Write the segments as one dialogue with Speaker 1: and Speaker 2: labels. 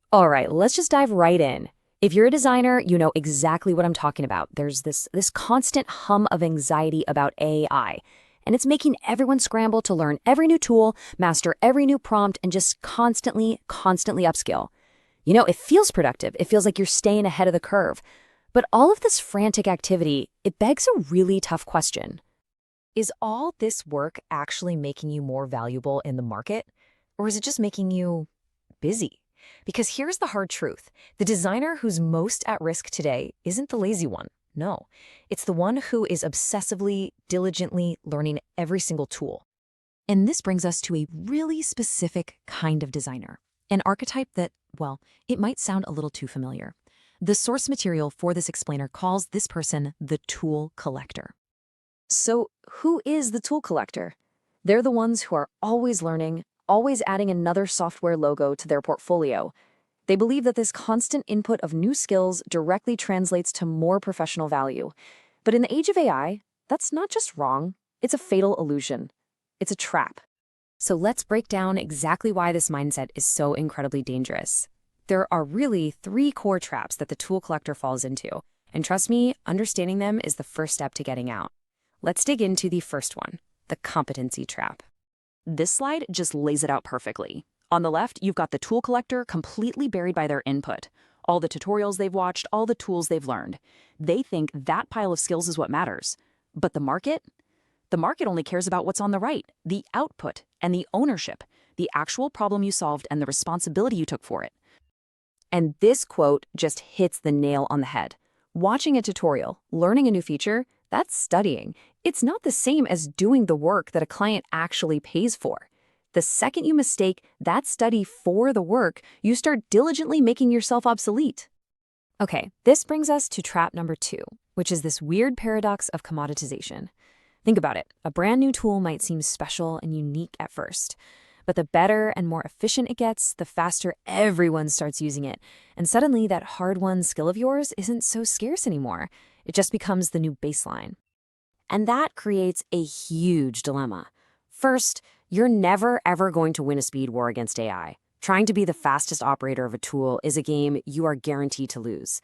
Speaker 1: All right, let's just dive right in. If you're a designer, you know exactly what I'm talking about. There's this constant hum of anxiety about AI, and it's making everyone scramble to learn every new tool, master every new prompt, and just constantly upskill. It feels productive. It feels like you're staying ahead of the curve. But all of this frantic activity, it begs a really tough question. Is all this work actually making you more valuable in the market? Or is it just making you busy? Because here's the hard truth. The designer who's most at risk today isn't the lazy one. No, it's the one who is obsessively, diligently learning every single tool. And this brings us to a really specific kind of designer, an archetype that, well, it might sound a little too familiar. The source material for this explainer calls this person the tool collector. So, who is the tool collector? They're the ones who are always learning, always adding another software logo to their portfolio. They believe that this constant input of new skills directly translates to more professional value. But in the age of AI, that's not just wrong, it's a fatal illusion. It's a trap. So let's break down exactly why this mindset is so incredibly dangerous. There are really three core traps that the tool collector falls into. And trust me, understanding them is the first step to getting out. Let's dig into the first one, the competency trap. This slide just lays it out perfectly. On the left, you've got the tool collector completely buried by their input. All the tutorials they've watched, all the tools they've learned. They think that pile of skills is what matters. But the market? The market only cares about what's on the right, the output and the ownership, the actual problem you solved and the responsibility you took for it. And this quote just hits the nail on the head. Watching a tutorial, learning a new feature, that's studying. It's not the same as doing the work that a client actually pays for. The second you mistake that study for the work, you start diligently making yourself obsolete. Okay, this brings us to trap number 2, which is this weird paradox of commoditization. Think about it. A brand new tool might seem special and unique at first, but the better and more efficient it gets, the faster everyone starts using it. And suddenly that hard-won skill of yours isn't so scarce anymore. It just becomes the new baseline. And that creates a huge dilemma. First, you're never ever going to win a speed war against AI. Trying to be the fastest operator of a tool is a game you are guaranteed to lose.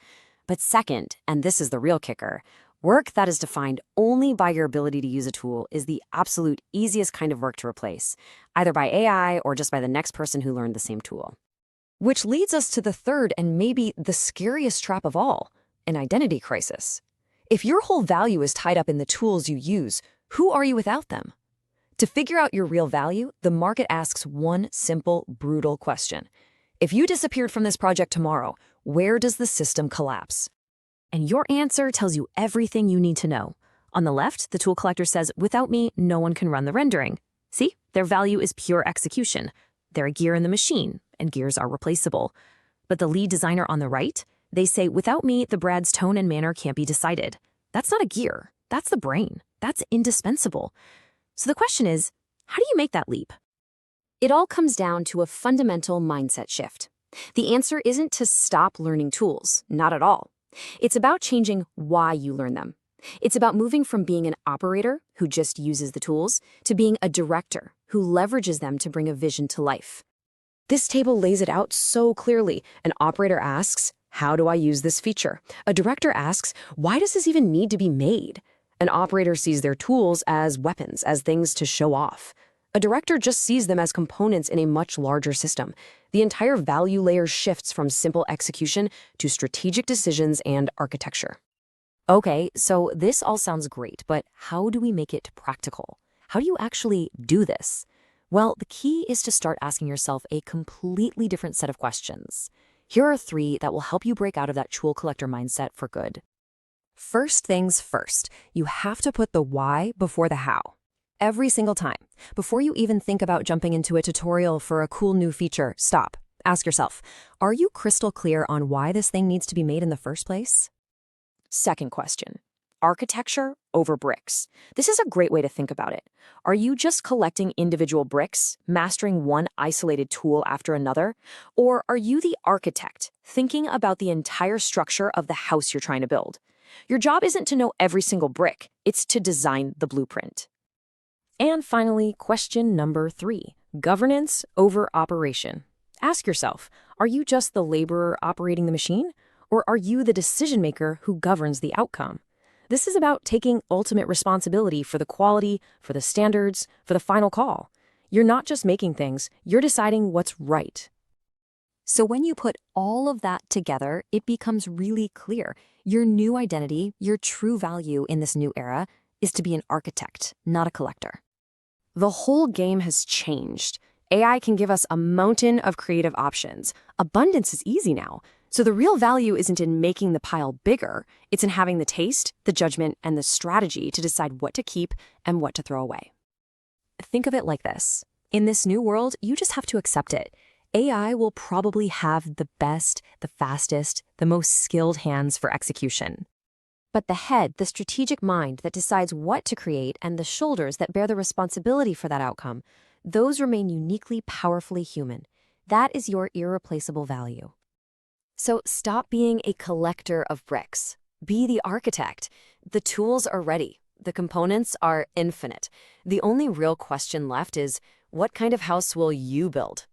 Speaker 1: But second, and this is the real kicker, work that is defined only by your ability to use a tool is the absolute easiest kind of work to replace, either by AI or just by the next person who learned the same tool. Which leads us to the third and maybe the scariest trap of all, an identity crisis. If your whole value is tied up in the tools you use, who are you without them? To figure out your real value, the market asks one simple, brutal question. If you disappeared from this project tomorrow, where does the system collapse? And your answer tells you everything you need to know. On the left, the tool collector says, without me, no one can run the rendering. See, their value is pure execution. They're a gear in the machine, and gears are replaceable. But the lead designer on the right, they say, without me, the Brad's tone and manner can't be decided. That's not a gear. That's the brain. That's indispensable. So the question is, how do you make that leap? It all comes down to a fundamental mindset shift. The answer isn't to stop learning tools, not at all. It's about changing why you learn them. It's about moving from being an operator who just uses the tools to being a director who leverages them to bring a vision to life. This table lays it out so clearly. An operator asks, how do I use this feature? A director asks, why does this even need to be made? An operator sees their tools as weapons, as things to show off. A director just sees them as components in a much larger system. The entire value layer shifts from simple execution to strategic decisions and architecture. Okay, so this all sounds great, but how do we make it practical? How do you actually do this? Well, the key is to start asking yourself a completely different set of questions. Here are 3 that will help you break out of that tool collector mindset for good. First things first, you have to put the why before the how. Every single time. Before you even think about jumping into a tutorial for a cool new feature, stop. Ask yourself, are you crystal clear on why this thing needs to be made in the first place? Second question, architecture over bricks. This is a great way to think about it. Are you just collecting individual bricks, mastering one isolated tool after another? Or are you the architect, thinking about the entire structure of the house you're trying to build? Your job isn't to know every single brick, it's to design the blueprint. And finally, question number 3, governance over operation.
Speaker 2: Ask yourself, are you just the laborer operating the machine? Or are you the decision maker who governs the outcome? This is about taking ultimate responsibility for the quality, for the standards, for the final call. You're not just making things, you're deciding what's right.
Speaker 1: So when you put all of that together, it becomes really clear. Your new identity, your true value in this new era, is to be an architect, not a collector.
Speaker 2: The whole game has changed. AI can give us a mountain of creative options. Abundance is easy now. So the real value isn't in making the pile bigger, it's in having the taste, the judgment, and the strategy to decide what to keep and what to throw away.
Speaker 1: Think of it like this. In this new world, you just have to accept it. AI will probably have the best, the fastest, the most skilled hands for execution. But the head, the strategic mind that decides what to create, and the shoulders that bear the responsibility for that outcome, those remain uniquely, powerfully human. That is your irreplaceable value. So stop being a collector of bricks. Be the architect. The tools are ready. The components are infinite. The only real question left is, what kind of house will you build?